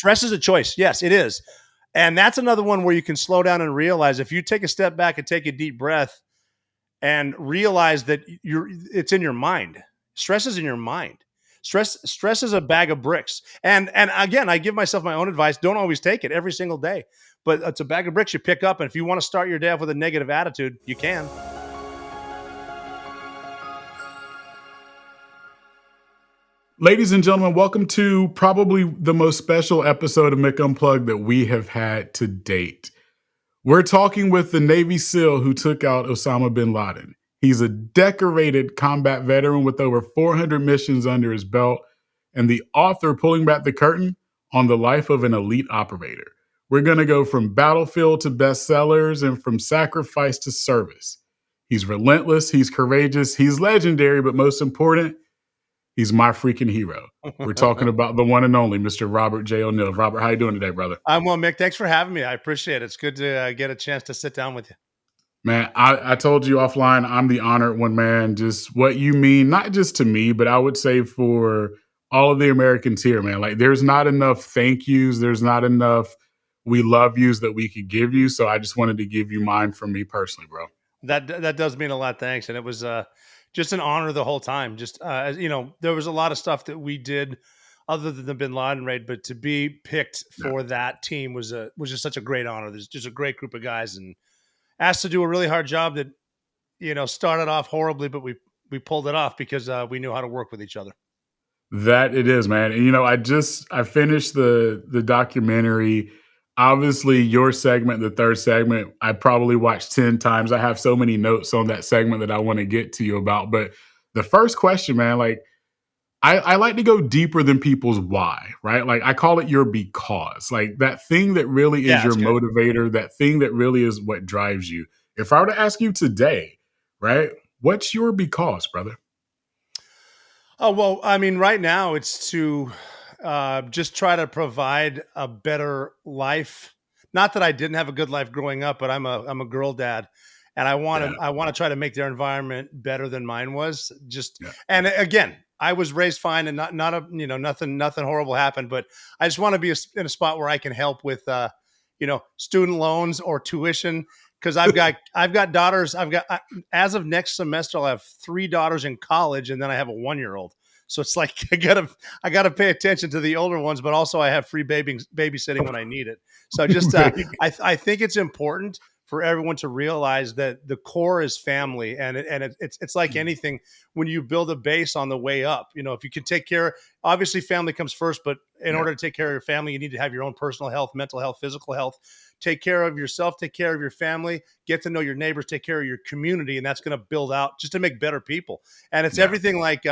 Stress is a choice. Yes, it is. And that's another one where you can slow down and realize if you take a step back and take a deep breath and realize that it's in your mind. Stress is in your mind. Stress is a bag of bricks. And again, I give myself my own advice. Don't always take it every single day, but it's a bag of bricks you pick up. And if you want to start your day off with a negative attitude, you can. Ladies and gentlemen, welcome to probably the most special episode of Mick Unplugged that we have had to date. We're talking with the Navy SEAL who took out Osama bin Laden. He's a decorated combat veteran with over 400 missions under his belt and the author pulling back the curtain on the life of an elite operator. We're going to go from battlefield to bestsellers and from sacrifice to service. He's relentless, he's courageous, he's legendary, but most important, he's my freaking hero. We're talking about the one and only Mr. Robert J. O'Neill. Robert, how you doing today, brother? I'm well, Mick. Thanks for having me. I appreciate it. It's good to get a chance to sit down with you. Man, I told you offline, I'm the honored one, man. Just what you mean, not just to me, but I would say for all of the Americans here, man. Like, there's not enough thank yous. There's not enough we love yous that we could give you. So I just wanted to give you mine from me personally, bro. That does mean a lot. Thanks. And it was just an honor the whole time. Just, there was a lot of stuff that we did other than the bin Laden raid, but to be picked for that team was just such a great honor. There's just a great group of guys and asked to do a really hard job that, started off horribly, but we pulled it off because we knew how to work with each other. That it is, man. And I finished the documentary. Obviously, your segment, the third segment, I probably watched 10 times. I have so many notes on that segment that I want to get to you about. But the first question, man, like I like to go deeper than people's why, right? Like I call it your because, like that thing that really is your motivator, that thing that really is what drives you. If I were to ask you today, right, what's your because, brother? Oh, well, I mean, right now it's to just try to provide a better life. Not that I didn't have a good life growing up, but I'm a girl dad, and I want to try to make their environment better than mine was. And again, I was raised fine, and nothing horrible happened. But I just want to be in a spot where I can help with student loans or tuition. Because I've got daughters. As of next semester, I'll have 3 daughters in college, and then I have a 1-year-old. So it's like I gotta pay attention to the older ones, but also I have free babysitting when I need it. So just I think it's important for everyone to realize that the core is family, and it's like anything. When you build a base on the way up, if you can take care, obviously family comes first, but in order to take care of your family, you need to have your own personal health, mental health, physical health. Take care of yourself, take care of your family, get to know your neighbors, take care of your community. And that's going to build out just to make better people. And it's everything like,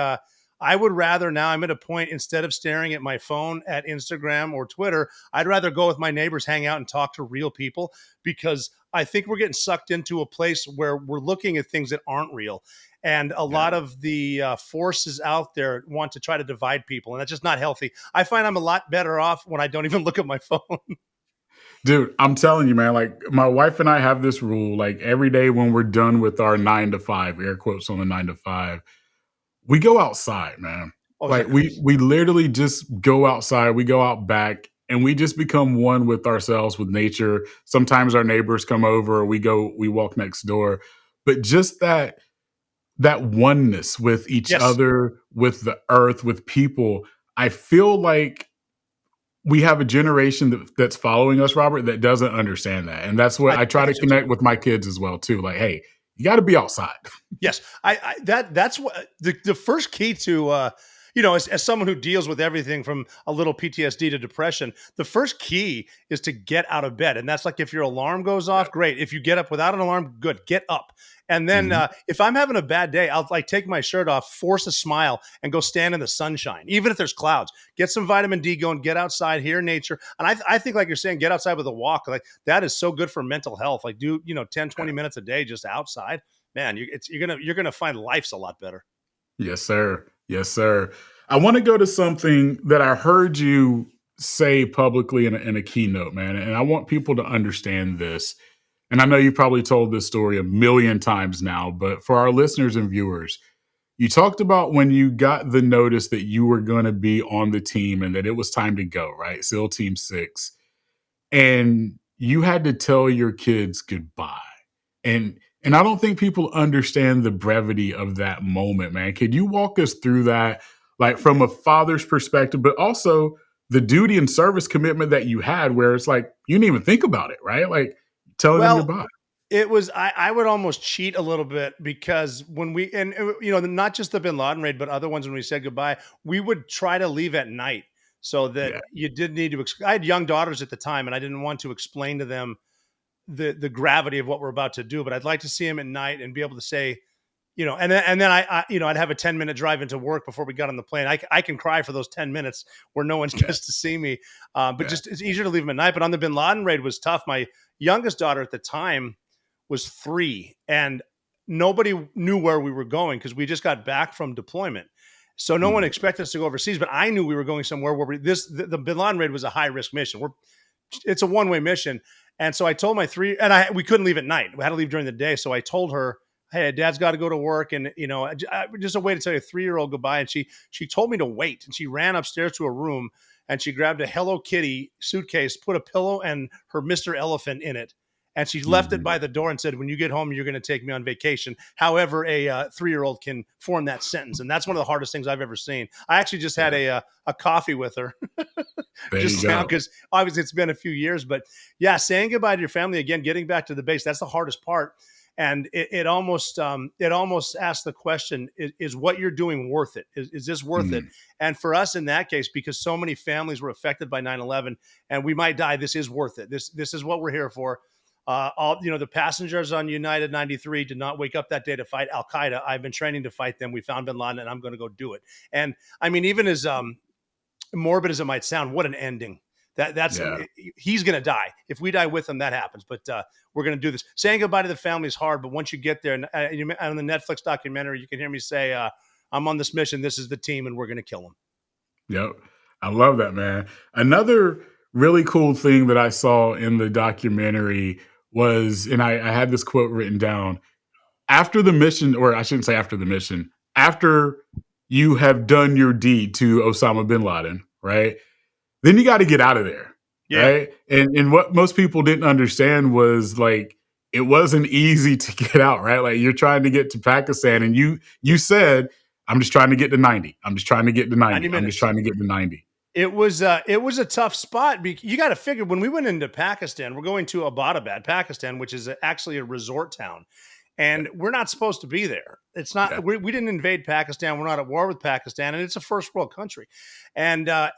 I would rather now I'm at a point, instead of staring at my phone at Instagram or Twitter, I'd rather go with my neighbors, hang out and talk to real people, because I think we're getting sucked into a place where we're looking at things that aren't real. And a lot of the forces out there want to try to divide people. And that's just not healthy. I find I'm a lot better off when I don't even look at my phone. Dude, I'm telling you, man, like my wife and I have this rule, like every day when we're done with our 9 to 5, air quotes on the 9 to 5, we go outside, man. Like we literally just go outside, we go out back and we just become one with ourselves, with nature. Sometimes our neighbors come over, or we walk next door. But just that oneness with each other, with the earth, with people, I feel like we have a generation that's following us, Robert, that doesn't understand that. And that's what I try to connect with my kids as well, too. Like, hey, you got to be outside. Yes. That's what the first key to, as someone who deals with everything from a little PTSD to depression, the first key is to get out of bed. And that's like, if your alarm goes off, great. If you get up without an alarm, good, get up. And then if I'm having a bad day, I'll like take my shirt off, force a smile, and go stand in the sunshine, even if there's clouds. Get some vitamin D going, get outside, hear nature. And I think, like you're saying, get outside with a walk. Like that is so good for mental health. Like do 10, 20 minutes a day just outside. Man, you're gonna find life's a lot better. Yes, sir. Yes, sir. I want to go to something that I heard you say publicly in a keynote, man, and I want people to understand this. And I know you probably told this story a million times now, but for our listeners and viewers, You talked about when you got the notice that you were going to be on the team and that it was time to go, right? SEAL Team 6. And you had to tell your kids goodbye. And I don't think people understand the brevity of that moment, man. Could you walk us through that, like from a father's perspective, but also the duty and service commitment that you had, where it's like you didn't even think about it, right? Like telling them Well, goodbye. it was I would almost cheat a little bit because when we and not just the Bin Laden raid, but other ones when we said goodbye, we would try to leave at night so that Yeah. you did need to. I had young daughters at the time, and I didn't want to explain to them the gravity of what we're about to do. But I'd like to see them at night and be able to say, and then I'd have a 10-minute drive into work before we got on the plane. I can cry for those 10 minutes where no one Yeah. gets to see me. But Yeah. just it's easier to leave them at night. But on the Bin Laden raid was tough. My youngest daughter at the time was 3, and nobody knew where we were going because we just got back from deployment. So no one Mm. expected us to go overseas, but I knew we were going somewhere where the Bin Laden raid was a high risk mission. It's a one-way mission. And so I told my 3, and we couldn't leave at night. We had to leave during the day. So I told her, "Hey, Dad's got to go to work," and just a way to tell a 3-year-old goodbye. And she told me to wait, and she ran upstairs to a room and she grabbed a Hello Kitty suitcase, put a pillow and her Mr. Elephant in it, and she left it Mhm. by the door and said, "When you get home, you're going to take me on vacation." However, a 3-year-old can form that sentence, and that's one of the hardest things I've ever seen. I actually just had Yeah. a coffee with her There you just now go. because obviously it's been a few years, but yeah, saying goodbye to your family again, getting back to the base, that's the hardest part. And it almost asks the question: is what you're doing worth it? Is this worth it? Mm. And for us in that case, because so many families were affected by 9/11, and we might die, this is worth it. This is what we're here for. The passengers on United 93 did not wake up that day to fight Al Qaeda. I've been training to fight them. We found Bin Laden, and I'm going to go do it. And I mean, even as morbid as it might sound, what an ending. That's Yeah. he's going to die. If we die with him, that happens. But we're going to do this. Saying goodbye to the family is hard, but once you get there, and on the Netflix documentary, you can hear me say, "I'm on this mission. This is the team, and we're going to kill them." Yep. I love that, man. Another really cool thing that I saw in the documentary was, and I had this quote written down after the mission, or I shouldn't say after the mission, after you have done your deed to Osama bin Laden, right? Then you got to get out of there, Yeah, right? And what most people didn't understand was like it wasn't easy to get out, right? Like you're trying to get to Pakistan, and you said, "I'm just trying to get to 90. I'm just trying to get to 90 90. I'm just minutes. trying to get to 90." It was a tough spot. You got to figure when we went into Pakistan, we're going to Abbottabad, Pakistan, which is actually a resort town, Yeah, and we're not supposed to be there. It's yeah, not. We didn't invade Pakistan. We're not at war with Pakistan, and it's a first world country. And out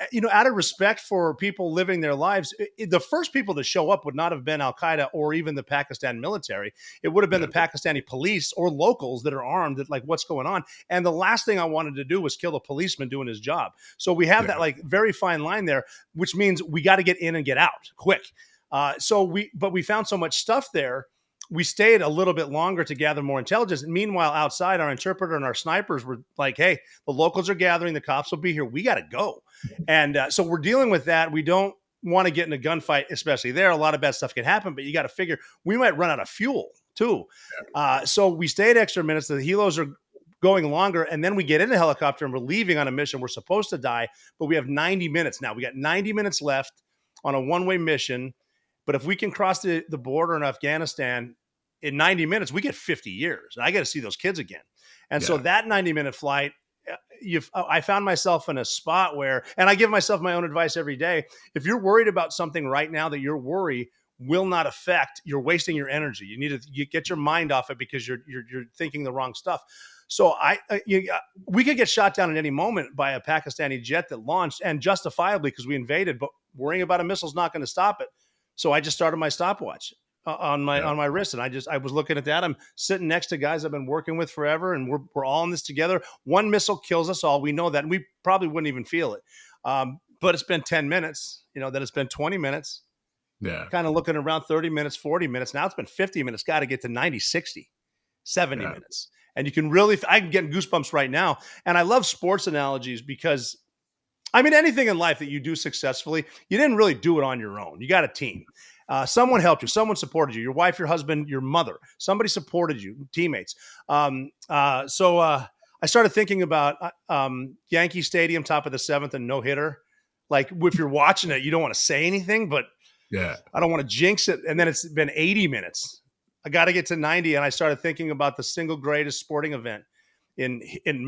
of respect for people living their lives, the first people to show up would not have been Al Qaeda or even the Pakistan military. It would have been yeah, the Pakistani police or locals that are armed. That like, what's going on? And the last thing I wanted to do was kill a policeman doing his job. So we have yeah, that like very fine line there, which means we got to get in and get out quick. But we found so much stuff there. We stayed a little bit longer to gather more intelligence. And meanwhile, outside, our interpreter and our snipers were like, "Hey, the locals are gathering. The cops will be here. We got to go." And so we're dealing with that. We don't want to get in a gunfight, especially there. A lot of bad stuff can happen, but you got to figure we might run out of fuel too. So we stayed extra minutes. The helos are going longer, and then we get in the helicopter and we're leaving on a mission. We're supposed to die, but we have 90 minutes now. We got 90 minutes left on a one-way mission. But if we can cross the border in Afghanistan in 90 minutes, we get 50 years. And I got to see those kids again. And so yeah, that 90-minute flight, I found myself in a spot where, and I give myself my own advice every day. If you're worried about something right now that your worry will not affect, you're wasting your energy. You need to get your mind off it because you're thinking the wrong stuff. So we could get shot down at any moment by a Pakistani jet that launched, and justifiably because we invaded. But worrying about a missile is not going to stop it. So I just started my stopwatch on my yeah, on my wrist, and I was looking at that. I'm sitting next to guys I've been working with forever, and we're all in this together. One missile kills us all. We know that, and we probably wouldn't even feel it. But it's been 10 minutes. Then it's been 20 minutes. yeah, Kind of looking around 30 minutes, 40 minutes. Now it's been 50 minutes. Got to get to 90, 60, 70 yeah, minutes. And you can really, I'm getting goosebumps right now. And I love sports analogies because I mean, anything in life that you do successfully, you didn't really do it on your own. You got a team. Someone helped you. Someone supported you. Your wife, your husband, your mother. Somebody supported you. Teammates. So I started thinking about Yankee Stadium, top of the seventh, and no hitter. Like if you're watching it, you don't want to say anything, but Yeah. I don't want to jinx it. And then it's been 80 minutes. I got to get to 90, and I started thinking about the single greatest sporting event in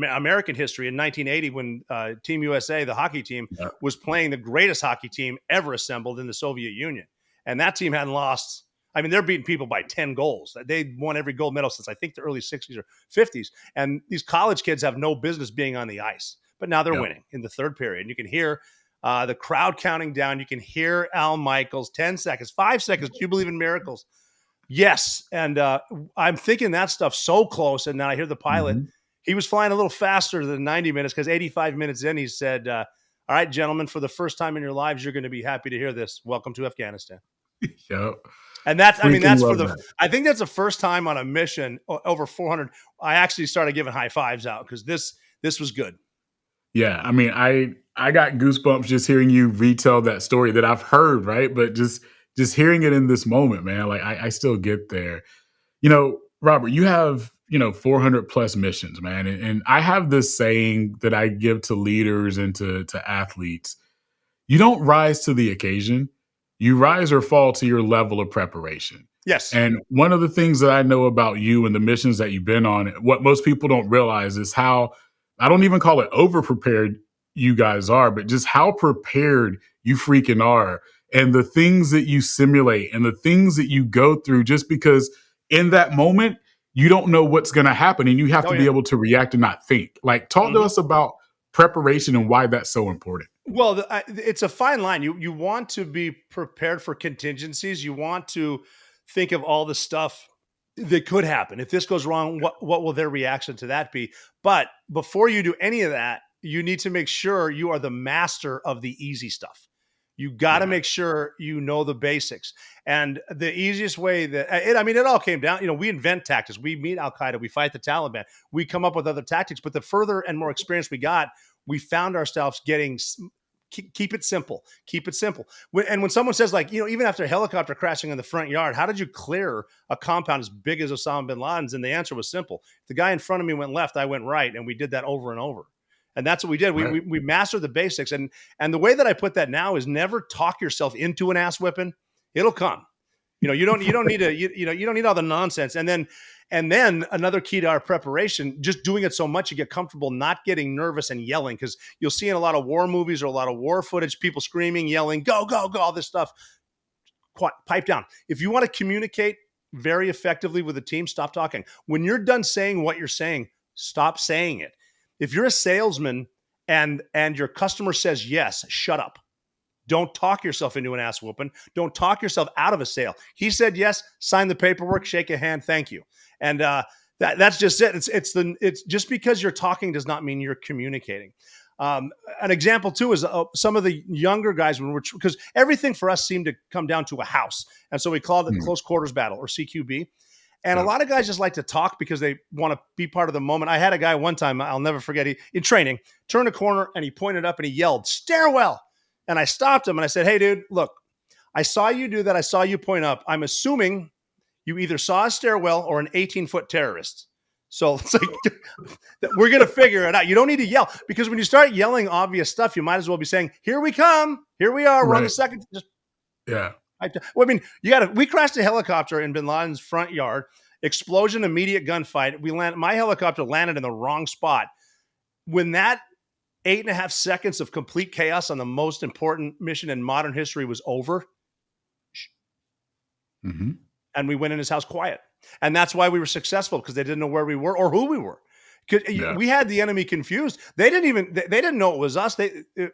American history in 1980 when Team USA, the hockey team, Yeah. was playing the greatest hockey team ever assembled in the Soviet Union. And that team hadn't lost. I mean, they're beating people by 10 goals. They won every gold medal since I think the early 60s or 50s. And these college kids have no business being on the ice. But now they're Yep. winning in the third period. And you can hear the crowd counting down. You can hear Al Michaels, 10 seconds, 5 seconds. Do you believe in miracles? Yes. And I'm thinking that stuff so close. And now I hear the pilot. Mhm. He was flying a little faster than 90 minutes because 85 minutes in, he said, all right, gentlemen, for the first time in your lives, you're going to be happy to hear this. Welcome to Afghanistan. Yep. And that's, I mean, Freaking that's for love the, that. I think that's the first time on a mission over 400. I actually started giving high fives out because this was good. Yeah, I mean, I got goosebumps just hearing you retell that story that I've heard, right? But just hearing it in this moment, man, like I still get there. Robert, you have 400 plus missions, man, and I have this saying that I give to leaders and to athletes. You don't rise to the occasion. You rise or fall to your level of preparation. Yes. And one of the things that I know about you and the missions that you've been on, what most people don't realize is how, I don't even call it over prepared you guys are, but just how prepared you freaking are. And the things that you simulate and the things that you go through, just because in that moment, you don't know what's going to happen and you have Oh, to be yeah. able to react and not think. Like, talk to Mm-hmm. us about preparation and why that's so important. Well, it's a fine line. You want to be prepared for contingencies. You want to think of all the stuff that could happen. If this goes wrong, what will their reaction to that be? But before you do any of that, you need to make sure you are the master of the easy stuff. You got to Yeah. make sure you know the basics. And the easiest way it all came down, we invent tactics. We meet Al Qaeda, we fight the Taliban, we come up with other tactics. But the further and more experience we got, we found ourselves getting keep it simple. Keep it simple. And when someone says, like, even after a helicopter crashing in the front yard, how did you clear a compound as big as Osama bin Laden's? And the answer was simple. The guy in front of me went left, I went right, and we did that over and over. And that's what we did. Right. We mastered the basics. And the way that I put that now is never talk yourself into an ass whipping. It'll come. You don't need to, you don't need all the nonsense. And then another key to our preparation, just doing it so much you get comfortable not getting nervous and yelling, because you'll see in a lot of war movies or a lot of war footage, people screaming, yelling, go, go, go, all this stuff. Pipe down. If you want to communicate very effectively with the team, stop talking. When you're done saying what you're saying, stop saying it. If you're a salesman and your customer says yes, shut up. Don't talk yourself into an ass whooping. Don't talk yourself out of a sale. He said yes, sign the paperwork, shake a hand, thank you. And that's just it. It's just because you're talking does not mean you're communicating. An example too is some of the younger guys, because everything for us seemed to come down to a house, and so we called it close quarters battle, or CQB. And a lot of guys just like to talk because they want to be part of the moment. I had a guy one time, I'll never forget, he in training turned a corner and he pointed up and he yelled, "Stairwell!" And I stopped him and I said, "Hey, dude, look, I saw you do that. I saw you point up. I'm assuming you either saw a stairwell or an 18-foot terrorist. So it's like, we're going to figure it out. You don't need to yell, because when you start yelling obvious stuff, you might as well be saying, here we come. Here we are. We're on the second. Just, Yeah. well, I mean, we crashed a helicopter in bin Laden's front yard, explosion, immediate gunfight. My helicopter landed in the wrong spot. When that 8.5 seconds of complete chaos on the most important mission in modern history was over, and we went in his house quiet. And that's why we were successful, because they didn't know where we were or who we were. Yeah. We had the enemy confused. They didn't know it was us.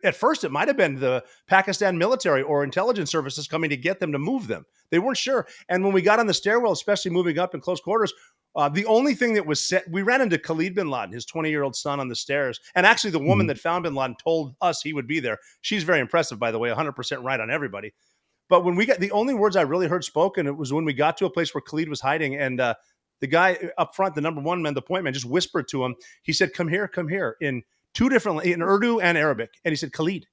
At first, it might have been the Pakistan military or intelligence services coming to get them to move them. They weren't sure. And when we got on the stairwell, especially moving up in close quarters, the only thing that was set, we ran into Khalid bin Laden, his 20-year-old son, on the stairs. And actually, the woman that found bin Laden told us he would be there. She's very impressive, by the way, 100% right on everybody. But when we got, the only words I really heard spoken, it was when we got to a place where Khalid was hiding, and the guy up front, the number one man, the point man, just whispered to him. He said, come here, in two different, in Urdu and Arabic. And he said, Khalid,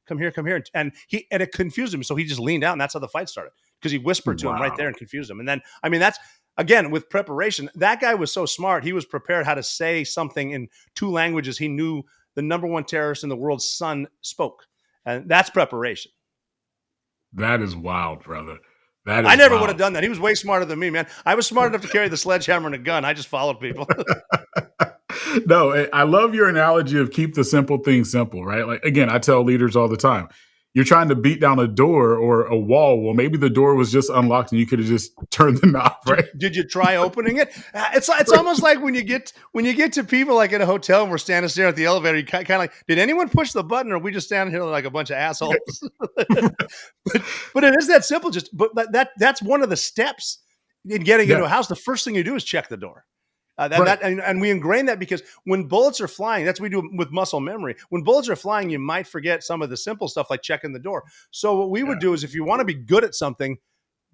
come here. And it confused him. So he just leaned out, and that's how the fight started, because he whispered to him right there and confused him. And then, I mean, again, with preparation, that guy was so smart. He was prepared how to say something in 2 languages he knew the number one terrorist in the world's son spoke. And that's preparation. That is wild, brother. That I is never would have wild. done that. He was way smarter than me, man. I was smart enough to carry the sledgehammer and a gun. I just followed people. No, I love your analogy of keep the simple things simple, right? Like, again, I tell leaders all the time, you're trying to beat down a door or a wall. Well, maybe the door was just unlocked and you could have just turned the knob, right? Did you try opening it? It's almost like when you get to people like in a hotel and we're standing staring at the elevator, you kind of like, did anyone push the button or are we just standing here like a bunch of assholes? but it is that simple. That's one of the steps in getting Yeah. into a house. The first thing you do is check the door. Right. And we ingrain that because when bullets are flying, that's what we do with muscle memory. When bullets are flying, you might forget some of the simple stuff like checking the door. So what we would Yeah. do is if you want to be good at something,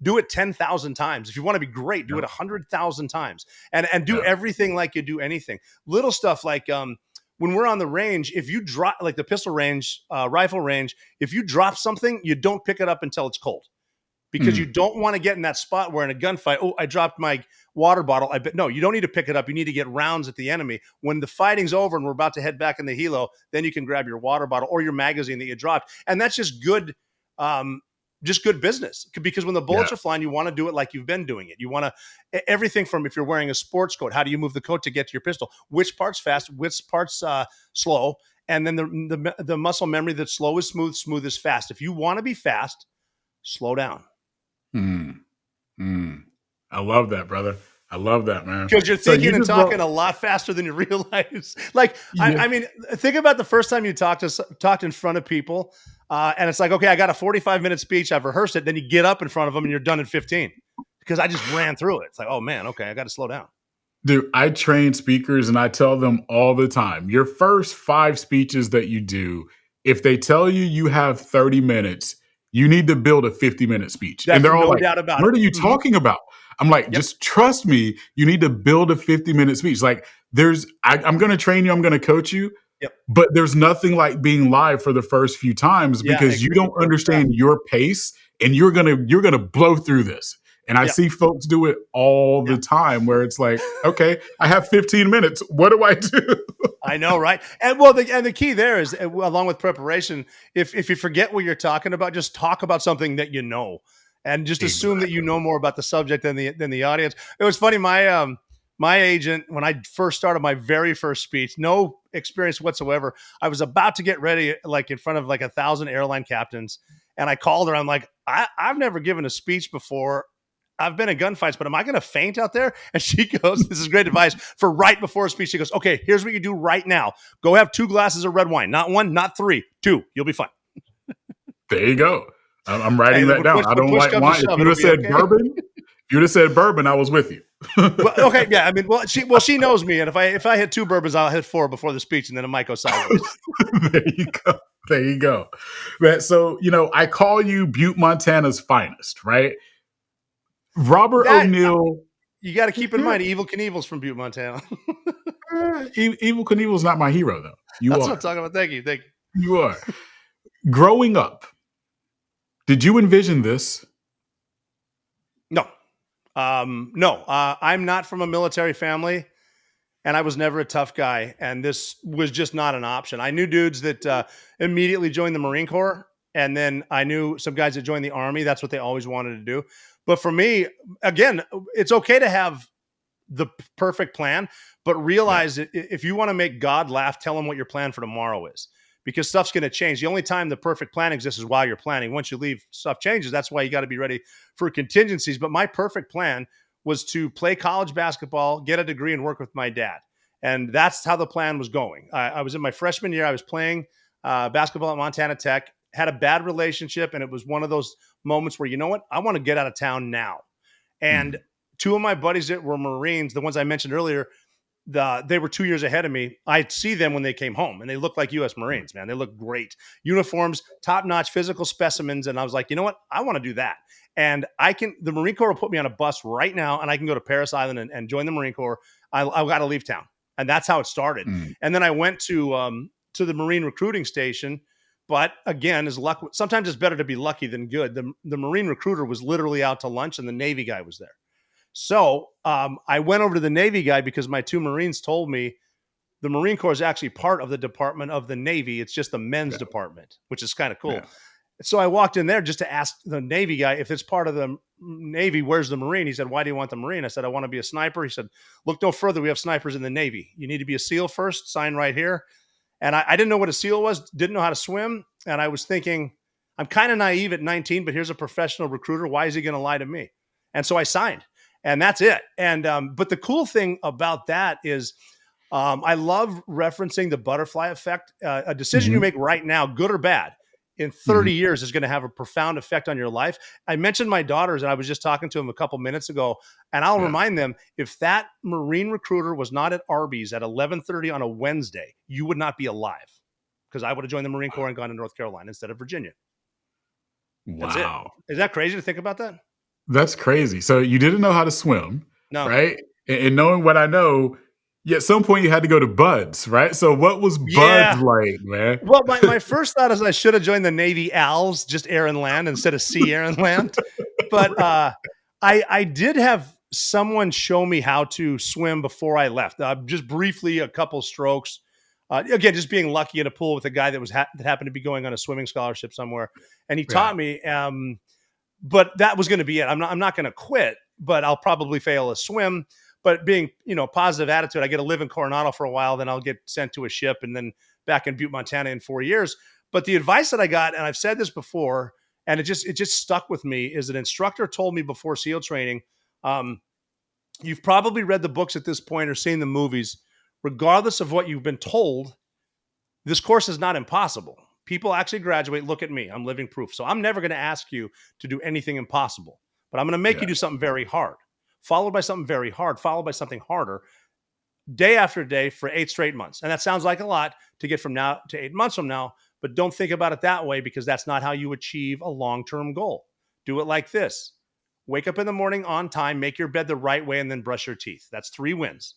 do it 10,000 times. If you want to be great, do Yeah. it 100,000 times and do Yeah. everything like you do anything. Little stuff like when we're on the range, if you drop like the pistol range, rifle range, if you drop something, you don't pick it up until it's cold because you Mm. don't want to get in that spot where in a gunfight, oh, I dropped my water bottle. No, you don't need to pick it up. You need to get rounds at the enemy. When the fighting's over and we're about to head back in the helo, then you can grab your water bottle or your magazine that you dropped. And that's just good business because when the bullets Yeah. are flying, you want to do it like you've been doing it. You want to everything from if you're wearing a sports coat, how do you move the coat to get to your pistol? Which part's fast, which part's slow, and then the muscle memory that slow is smooth, smooth is fast. If you want to be fast, slow down. Mm. Mm. I love that, brother. I love that, man. Because you're So you thinking and just brought, talking a lot faster than you realize. Like, yeah. I mean, think about the first time you talked in front of people, and it's like, okay, I got a 45-minute speech, I've rehearsed it. Then you get up in front of them and you're done in 15 because I just ran through it. It's like, oh man, okay, I got to slow down. Dude, I train speakers and I tell them all the time, your first 5 speeches that you do, if they tell you you have 30 minutes, you need to build a 50-minute speech. And That's they're all no like, doubt about it. "What are you Mhm. talking about?" I'm like, Yep, "Just trust me, you need to build a 50-minute speech." Like, I'm gonna train you, I'm gonna coach you, yep, but there's nothing like being live for the first few times yeah, because you don't exactly. understand your pace and you're gonna blow through this. And I Yeah, see folks do it all yeah. the time where it's like, okay, I have 15 minutes. What do I do? I know, right? And well, the key there is, along with preparation, if you forget what you're talking about, just talk about something that you know, and just assume that you Exactly. know more about the subject than the audience. It was funny. My agent, when I first started my very first speech, no experience whatsoever. I was about to get ready, like in front of like 1,000 airline captains, and I called her. I'm like, I've never given a speech before. I've been in gunfights, but am I going to faint out there? And she goes, this is great advice for right before a speech. She goes, okay, here's what you do right now. Go have 2 glasses of red wine, not one, not three, 2. You'll be fine. There you go. I'm Hey, writing that when down. I don't push like comes to wine. If shove, you'd it'll have be said okay. bourbon, if you'd have said bourbon, I was with you. Well, okay, yeah. I mean, she knows me, and if I hit 2 bourbons, I'll hit 4 before the speech, and then it might go sideways. There you go. There you go. Man, so, I call you Butte, Montana's finest, right? Robert That O'Neill. you got to keep in Yeah, mind, Evil Knievel's from Butte, Montana. Evil Knievel's not my hero, though. You That's what I'm are. talking about. Thank you, thank you. You are. Growing up, did you envision this? No, no. I'm not from a military family. And I was never a tough guy, and this was just not an option. I knew dudes that immediately joined the Marine Corps, and then I knew some guys that joined the Army. That's what they always wanted to do. But for me, again, it's okay to have the perfect plan, but Yeah. realize that if you want to make God laugh, tell him what your plan for tomorrow is, because stuff's going to change. The only time the perfect plan exists is while you're planning. Once you leave, stuff changes. That's why you got to be ready for contingencies. But my perfect plan was to play college basketball, get a degree, and work with my dad. And that's how the plan was going. I was in my freshman year. I was playing basketball at Montana Tech, had a bad relationship, and it was one of those moments where, you know what? I want to get out of town now. And Mm. 2 of my buddies that were Marines, the ones I mentioned earlier, they were 2 years ahead of me. I'd see them when they came home, and they looked like U.S. Marines, man. They looked great, uniforms, top notch physical specimens. And I was like, you know what? I want to do that. And the Marine Corps will put me on a bus right now, and I can go to Paris Island and join the Marine Corps. I got to leave town, and that's how it started. Mm. And then I went to the Marine recruiting station. But again, as luck, sometimes it's better to be lucky than good. The Marine recruiter was literally out to lunch, and the Navy guy was there. So I went over to the Navy guy because my two Marines told me the Marine Corps is actually part of the Department of the Navy. It's just the men's Yeah. department, which is kind of cool. Yeah. So I walked in there just to ask the Navy guy if it's part of the Navy, where's the Marine? He said, why do you want the Marine? I said, I want to be a sniper. He said, look no further. We have snipers in the Navy. You need to be a SEAL first, sign right here. And I didn't know what a SEAL was, didn't know how to swim. And I was thinking, I'm kind of naive at 19, but here's a professional recruiter. Why is he going to lie to me? And so I signed, and that's it. And but the cool thing about that is I love referencing the butterfly effect. A decision you Mhm. make right now, good or bad, in 30 Mhm. years is going to have a profound effect on your life. I mentioned my daughters, and I was just talking to them a couple minutes ago, and I'll Yeah. remind them, if that Marine recruiter was not at Arby's at 11:30 on a Wednesday, you would not be alive, because I would have joined the Marine Corps and gone to North Carolina instead of Virginia. That's it. Wow. Is that crazy to think about that? That's crazy. So you didn't know how to swim, No. right? And knowing what I know, yeah, at some point you had to go to Buds, right? So what was Buds Yeah. like, man? Well, my first thought is I should have joined the Navy ALs, just air and land instead of sea, air and land. But I did have someone show me how to swim before I left. Just briefly, a couple strokes. Again, just being lucky in a pool with a guy that that happened to be going on a swimming scholarship somewhere, and he Yeah. taught me. But that was going to be it. I'm not going to quit, but I'll probably fail a swim. But being, positive attitude, I get to live in Coronado for a while, then I'll get sent to a ship and then back in Butte, Montana in 4 years. But the advice that I got, and I've said this before, and it just stuck with me, is an instructor told me before SEAL training, um, you've probably read the books at this point or seen the movies. Regardless of what you've been told, this course is not impossible. People actually graduate. Look at me. I'm living proof. So I'm never going to ask you to do anything impossible, but I'm going to make Yeah. you do something very hard, followed by something very hard, followed by something harder, day after day for 8 straight months. And that sounds like a lot to get from now to 8 months from now, but don't think about it that way, because that's not how you achieve a long-term goal. Do it like this. Wake up in the morning on time, make your bed the right way, and then brush your teeth. That's 3 wins.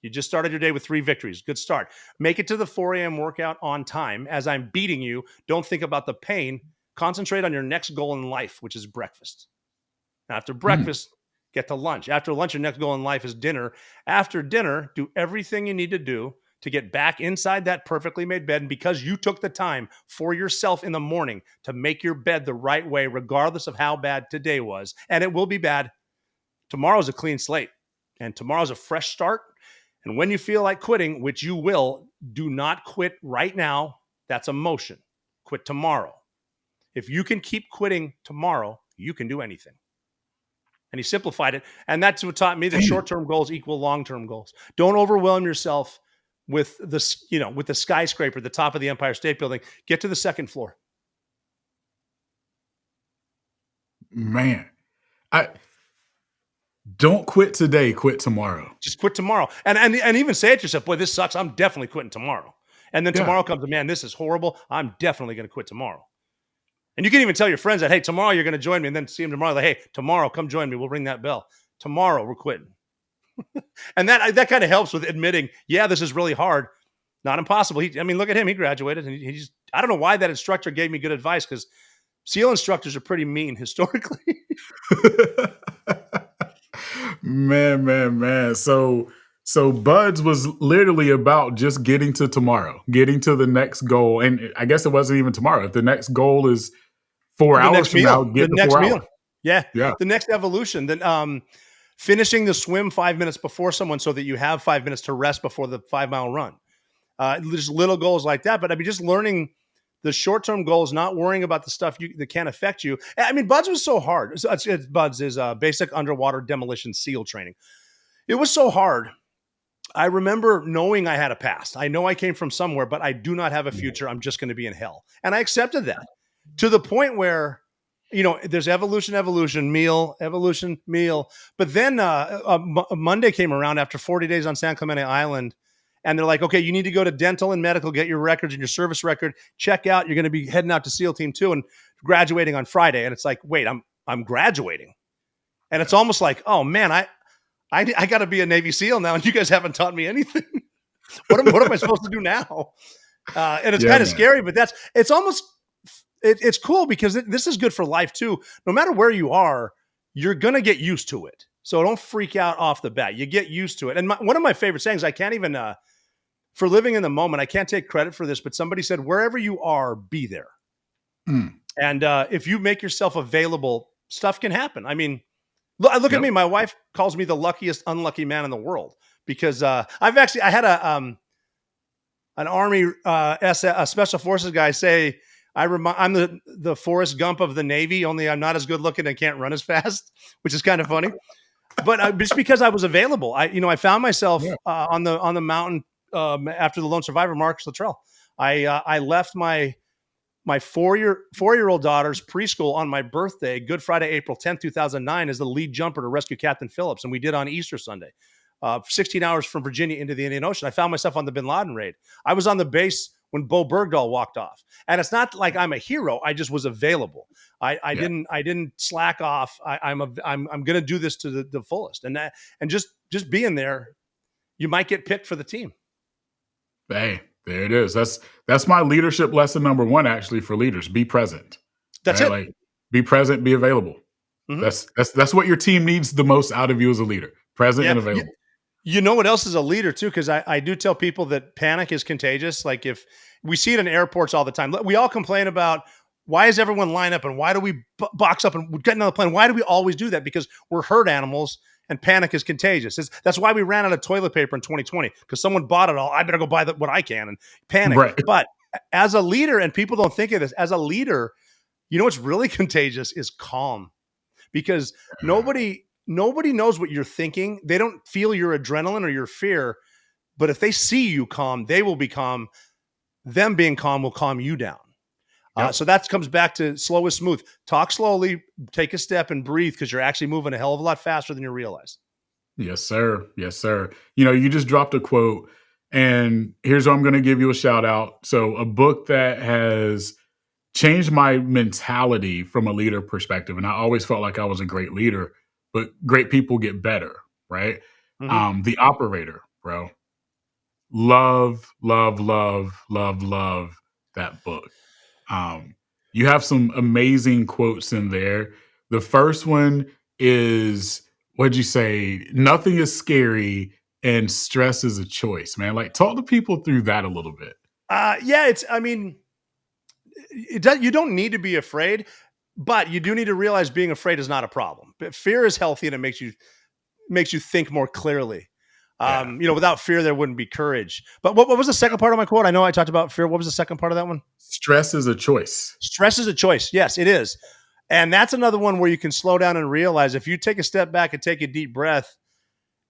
You just started your day with 3 victories. Good start. Make it to the 4 a.m. workout on time. As I'm beating you, don't think about the pain. Concentrate on your next goal in life, which is breakfast. After Mm. breakfast, get to lunch. After lunch, your next goal in life is dinner. After dinner, do everything you need to do to get back inside that perfectly made bed. And because you took the time for yourself in the morning to make your bed the right way, regardless of how bad today was, and it will be bad, tomorrow's a clean slate and tomorrow's a fresh start. And when you feel like quitting, which you will, do not quit right now. That's emotion. Quit tomorrow. If you can keep quitting tomorrow, you can do anything. And he simplified it. And that's what taught me that Damn. short-term goals equal long-term goals. Don't overwhelm yourself with with the skyscraper, the top of the Empire State Building. Get to the second floor. Man. I don't quit today, quit tomorrow. Just quit tomorrow. And even say it to yourself, boy, this sucks. I'm definitely quitting tomorrow. And then Yeah. tomorrow comes, man, this is horrible. I'm definitely going to quit tomorrow. And you can even tell your friends that, hey, tomorrow you're going to join me, and then see them tomorrow. Like, hey, tomorrow, come join me. We'll ring that bell. Tomorrow, we're quitting. And that kind of helps with admitting, yeah, this is really hard. Not impossible. Look at him. He graduated, and he just, I don't know why that instructor gave me good advice, because SEAL instructors are pretty mean historically. Man. So Buds was literally about just getting to tomorrow, getting to the next goal. And I guess it wasn't even tomorrow. If the next goal is 4 The hours next from now, meal. The get to next 4 hours. meal. Yeah. Yeah. The next evolution. Then finishing the swim 5 minutes before someone so that you have 5 minutes to rest before the 5 mile run. There's little goals like that. But just learning the short-term goals, not worrying about the stuff that can't affect you. Buds was so hard. Buds is basic underwater demolition SEAL training. It was so hard. I remember knowing I had a past. I know I came from somewhere, but I do not have a future. I'm just going to be in hell. And I accepted that, to the point where, there's evolution, meal, evolution, meal. But then Monday came around after 40 days on San Clemente Island. And they're like, okay, you need to go to dental and medical, get your records and your service record, check out. You're going to be heading out to SEAL Team 2 and graduating on Friday. And it's like, wait, I'm graduating. And it's almost like, oh man, I got to be a Navy SEAL now, and you guys haven't taught me anything. What am I supposed to do now? And it's Yeah, kind of man. scary, but it's cool, because this is good for life too. No matter where you are, you're gonna get used to it. So don't freak out off the bat. You get used to it. And one of my favorite sayings, I can't even, for living in the moment, I can't take credit for this, but somebody said, wherever you are, be there. Mm. And if you make yourself available, stuff can happen. I mean, look at Yep. me. My wife calls me the luckiest unlucky man in the world because I had an Army a Special Forces guy say, I'm the Forrest Gump of the Navy, only I'm not as good looking and can't run as fast, which is kind of funny. But just because I was available, I found myself Yeah. on the mountain after the Lone Survivor, Marcus Luttrell. I left my four-year-old daughter's preschool on my birthday, Good Friday, April 10th, 2009, as the lead jumper to rescue Captain Phillips. And we did on Easter Sunday, 16 hours from Virginia into the Indian Ocean. I found myself on the bin Laden raid. I was on the base when Bo Bergdahl walked off. And it's not like I'm a hero. I just was available. I Yeah. didn't slack off. I'm going to do this to the fullest. And just being there, you might get picked for the team. Hey, there it is. That's my leadership lesson number one, actually, for leaders. Be present. That's Right? it. Like, be present, be available. Mm-hmm. That's what your team needs the most out of you as a leader. Present Yeah. and available. You know what else is a leader too? Because I do tell people that panic is contagious. Like if we see it in airports all the time, we all complain about why is everyone line up and why do we box up and get another plane? Why do we always do that? Because we're herd animals and panic is contagious. That's why we ran out of toilet paper in 2020 because someone bought it all. I better go buy what I can and panic. Right. But as a leader, and people don't think of this, as a leader, you know what's really contagious is calm, because nobody knows what you're thinking. They don't feel your adrenaline or your fear, but if they see you calm, they will be calm. Them being calm will calm you down. Yep. So that comes back to slow is smooth. Talk slowly, take a step and breathe, because you're actually moving a hell of a lot faster than you realize. Yes, sir. Yes, sir. You just dropped a quote, and here's where I'm going to give you a shout out. So, a book that has changed my mentality from a leader perspective, and I always felt like I was a great leader, but great people get better, right? Mm-hmm. The Operator, bro. Love, love, love, love, love that book. Um, you have some amazing quotes in there. The first one is, what'd you say? Nothing is scary and stress is a choice, man. Like, talk to people through that a little bit. Yeah, I mean, you don't need to be afraid, but you do need to realize being afraid is not a problem. But fear is healthy and it makes you think more clearly. Yeah. Without fear, there wouldn't be courage. But what was the second part of my quote? I know I talked about fear. What was the second part of that one? Stress is a choice. Stress is a choice. Yes, it is. And that's another one where you can slow down and realize, if you take a step back and take a deep breath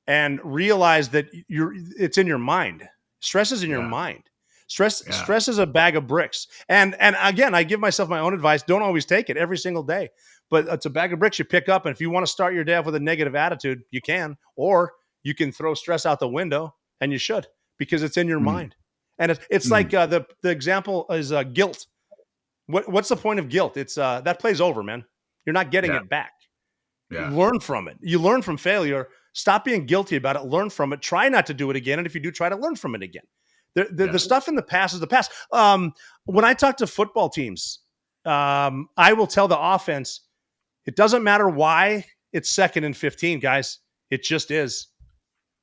and realize that it's in your mind. Stress is in your Yeah. mind. Stress Yeah. stress is a bag of bricks. And again, I give myself my own advice. Don't always take it every single day. But it's a bag of bricks you pick up. And if you want to start your day off with a negative attitude, you can. Or you can throw stress out the window, and you should, because it's in your mind. And it's like the example is guilt. What's the point of guilt? It's that plays over, man. You're not getting Yeah. it back. Yeah. Learn from it. You learn from failure. Stop being guilty about it. Learn from it. Try not to do it again. And if you do, try to learn from it again. The stuff in the past is the past. When I talk to football teams, I will tell the offense, it doesn't matter why it's 2nd and 15, guys. It just is.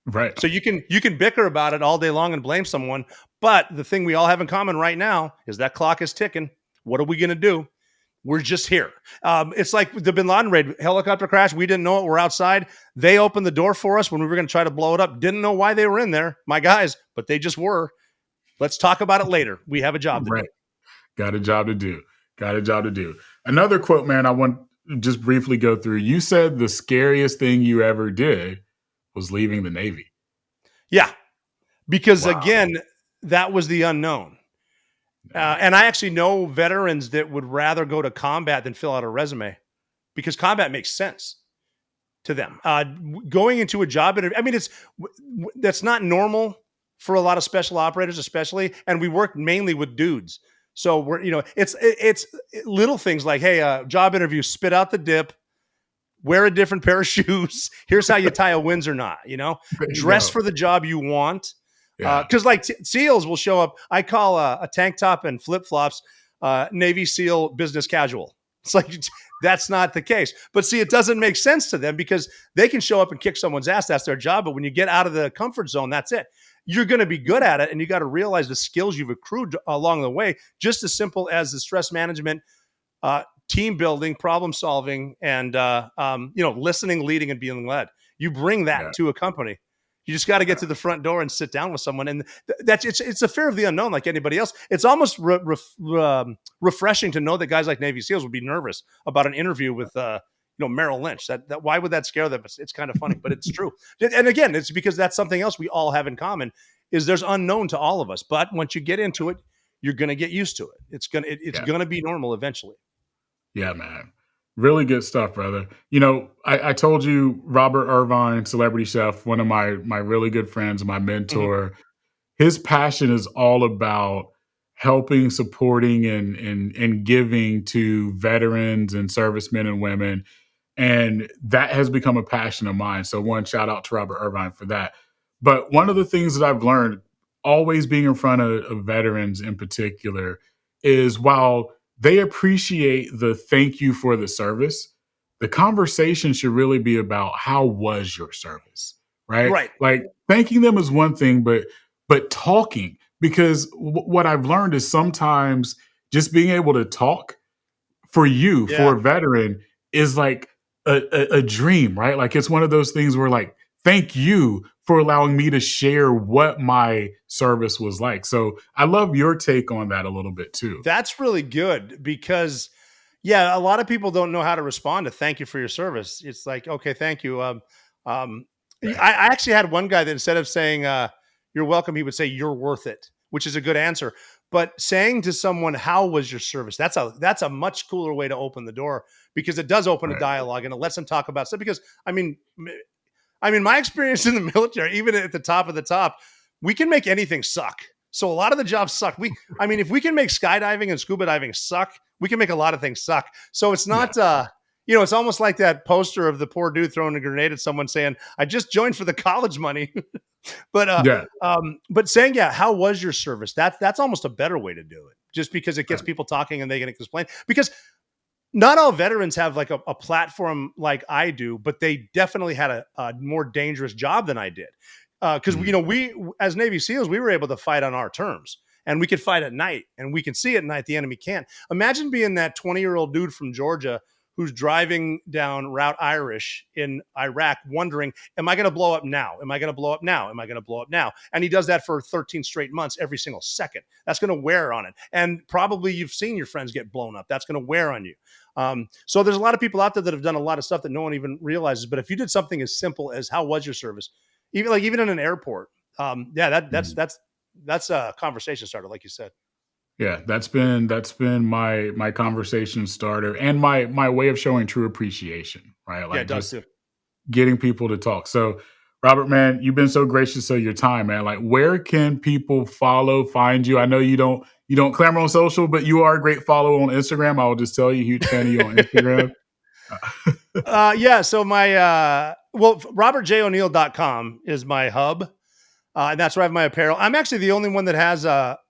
Right. So you can bicker about it all day long and blame someone. But the thing we all have in common right now is that clock is ticking. What are we going to do? We're just here. It's like the bin Laden raid, helicopter crash. We didn't know it. We're outside. They opened the door for us when we were going to try to blow it up. Didn't know why they were in there, my guys, but they just were. Let's talk about it later. We have a job to do. Got a job to do. Got a job to do. Another quote, man, I want to just briefly go through. You said the scariest thing you ever did was leaving the Navy. Yeah, because again, that was the unknown. And I actually know veterans that would rather go to combat than fill out a resume, because combat makes sense to them. Going into a job interview, I mean, that's not normal for a lot of special operators, especially, and we work mainly with dudes. So it's little things like, hey, job interview, spit out the dip, wear a different pair of shoes. Here's how you tie a Windsor knot. Dress for the job you want. Because like SEALs will show up. I call a tank top and flip flops Navy SEAL business casual. It's like, that's not the case. But see, it doesn't make sense to them because they can show up and kick someone's ass. That's their job. But when you get out of the comfort zone, that's it. You're going to be good at it. And you got to realize the skills you've accrued along the way, just as simple as the stress management, team building, problem solving, and listening, leading, and being led. You bring that Yeah. to a company. You just got to get to the front door and sit down with someone, and it's a fear of the unknown, like anybody else. It's almost refreshing to know that guys like Navy SEALs would be nervous about an interview with Merrill Lynch. That why would that scare them? It's kind of funny, but it's true. And again, it's because that's something else we all have in common. Is there's unknown to all of us, but once you get into it, you're going to get used to it. It's Yeah. going to be normal eventually. Yeah, man. Really good stuff, brother. I told you Robert Irvine, celebrity chef, one of my really good friends, my Mhm. mentor. His passion is all about helping, supporting, and giving to veterans and servicemen and women. And that has become a passion of mine. So one shout out to Robert Irvine for that. But one of the things that I've learned, always being in front of veterans in particular, is while they appreciate the thank you for the service, the conversation should really be about how was your service, right? Right. Like thanking them is one thing, but talking, because what I've learned is sometimes just being able to talk for you, Yeah. for a veteran, is like a dream, right? Like it's one of those things where like, thank you for allowing me to share what my service was like. So I love your take on that a little bit too. That's really good because, yeah, a lot of people don't know how to respond to thank you for your service. It's like, okay, thank you. Um, Right. I actually had one guy that instead of saying, you're welcome, he would say, you're worth it, which is a good answer. But saying to someone, how was your service? That's a much cooler way to open the door because it does open a Right. dialogue and it lets them talk about stuff. Because my experience in the military, even at the top of the top, we can make anything suck. So a lot of the jobs suck. If we can make skydiving and scuba diving suck, we can make a lot of things suck. So it's Yeah. not, it's almost like that poster of the poor dude throwing a grenade at someone saying, "I just joined for the college money." but Yeah. but saying, "Yeah, how was your service?" That's almost a better way to do it, just because it gets Right. people talking and they can explain. Because not all veterans have like a platform like I do, but they definitely had a more dangerous job than I did. Because Mhm. we as Navy SEALs, we were able to fight on our terms, and we could fight at night, and we can see at night the enemy can't. Imagine being that 20-year-old dude from Georgia who's driving down Route Irish in Iraq, wondering, "Am I going to blow up now? Am I going to blow up now? Am I going to blow up now?" And he does that for 13 straight months, every single second. That's going to wear on it, and probably you've seen your friends get blown up. That's going to wear on you. So there's a lot of people out there that have done a lot of stuff that no one even realizes. But if you did something as simple as how was your service, even in an airport, yeah, Mhm. that's a conversation starter, like you said. Yeah, that's been my conversation starter and my way of showing true appreciation, right? Yeah, Like it does just too. getting people to talk. So, Robert, man, you've been so gracious of your time, man. Like, where can people follow, find you? I know you don't clamor on social, but you are a great follow on Instagram. I will just tell you, huge fan of you on Instagram. Yeah. So robertjoneal.com is my hub. And that's where I have my apparel. I'm actually the only one that has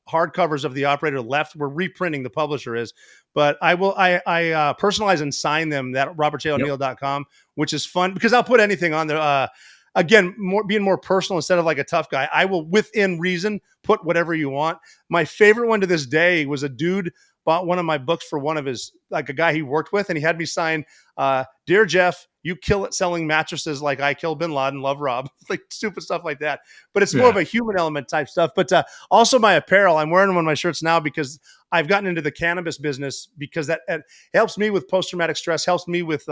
hardcovers of the operator left. We're reprinting, the publisher is, but I personalize and sign them at Yep. robertjoneal.com, which is fun because I'll put anything on there. Again, being more personal instead of like a tough guy. I will, within reason, put whatever you want. My favorite one to this day was a dude bought one of my books for one of his, like a guy he worked with, and he had me sign, "Dear Jeff, you kill it selling mattresses like I killed Bin Laden. Love, Rob." Like stupid stuff like that. But it's more of Yeah. a human element type stuff. But also my apparel. I'm wearing one of my shirts now because I've gotten into the cannabis business because that helps me with post traumatic stress, helps me with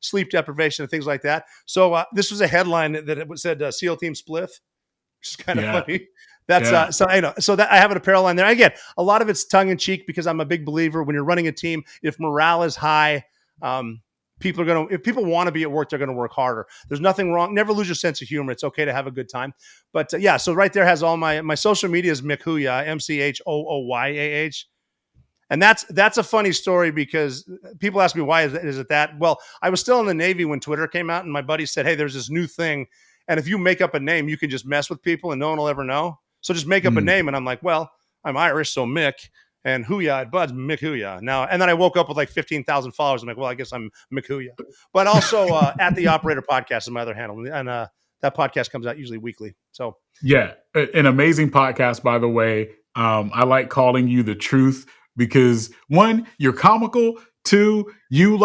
sleep deprivation and things like that. So this was a headline that it said SEAL Team Spliff, which is kind of Yeah. funny. That's Yeah. so so that I have an apparel line there. Again, a lot of it's tongue in cheek because I'm a big believer when you're running a team. If morale is high, um, if people want to be at work, they're gonna work harder. There's nothing wrong. Never lose your sense of humor. It's okay to have a good time. But yeah, so right there has all my social media is Mick Huya, MCHOOYAH. And that's a funny story because people ask me why is it that? Well, I was still in the Navy when Twitter came out, and my buddy said, "Hey, there's this new thing, and if you make up a name, you can just mess with people, and no one will ever know. So just make up a Mm. name." And I'm like, "Well, I'm Irish, so Mick." And Hooyah, Bud's Mick Hooyah. Now, and then I woke up with like 15,000 followers. I'm like, well, I guess I'm Mick Hooyah. But also at the Operator Podcast is my other handle. And that podcast comes out usually weekly. So Yeah, an amazing podcast, by the way. I like calling you the truth because one, you're comical. Two, you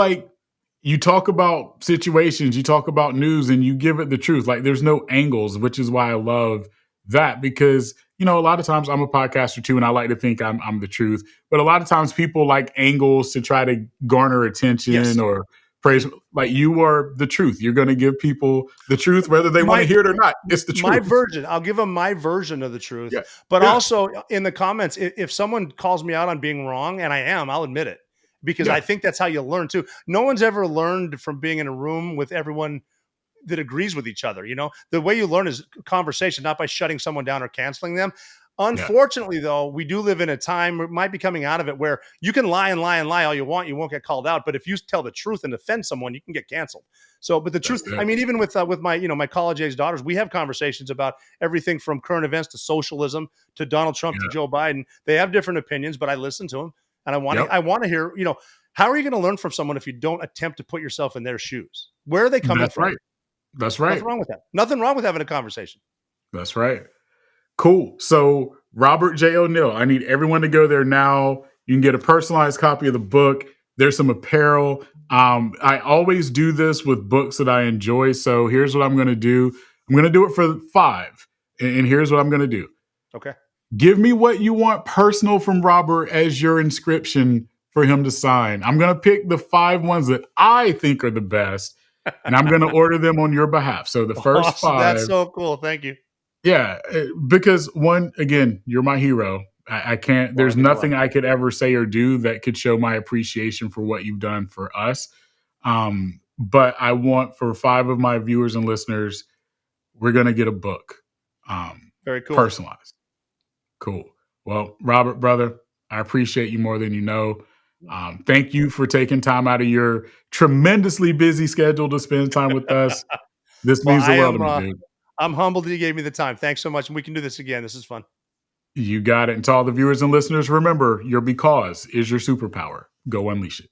talk about situations, you talk about news, and you give it the truth. Like there's no angles, which is why I love that because a lot of times I'm a podcaster too, and I like to think I'm the truth. But a lot of times people like angles to try to garner attention yes, or praise. Like you are the truth. You're going to give people the truth, whether they want to my hear it or not. It's the my truth. version. I'll give them my version of the truth. Yeah. But Yeah. also in the comments, if someone calls me out on being wrong, and I am, I'll admit it because Yeah. I think that's how you learn too. No one's ever learned from being in a room with everyone that agrees with each other. The way you learn is conversation, not by shutting someone down or canceling them. Yeah. Unfortunately, though, we do live in a time, we might be coming out of it, where you can lie and lie and lie all you want, you won't get called out. But if you tell the truth and offend someone, you can get canceled. So, but the That's truth, I it. mean, even with my my college age daughters, we have conversations about everything from current events to socialism to Donald Trump to Yeah. Joe Biden. They have different opinions, but I listen to them, and Yep. I want to hear. How are you going to learn from someone if you don't attempt to put yourself in their shoes? Where are they coming That's from? right. That's right. Nothing wrong with that. Nothing wrong with having a conversation. That's right. Cool. So Robert J. O'Neill, I need everyone to go there now. You can get a personalized copy of the book. There's some apparel. I always do this with books that I enjoy. So here's what I'm going to do. I'm going to do it for 5. And here's what I'm going to do. Okay. Give me what you want personal from Robert as your inscription for him to sign. I'm going to pick the 5 ones that I think are the best, and I'm going to order them on your behalf. So the first Awesome. That's 5, so cool. Thank you. yeah, because one, again, you're my hero. I can't, Well, there's that means a lot. nothing I could ever say or do that could show my appreciation for what you've done for us. But I want for 5 of my viewers and listeners, we're going to get a book, Very cool. personalized. Cool. Well, Robert, brother, I appreciate you more than you know. Thank you for taking time out of your tremendously busy schedule to spend time with us. This Well, means the world to me, dude. I'm humbled that you gave me the time. Thanks so much. And we can do this again. This is fun. You got it. And to all the viewers and listeners, remember your because is your superpower. Go unleash it.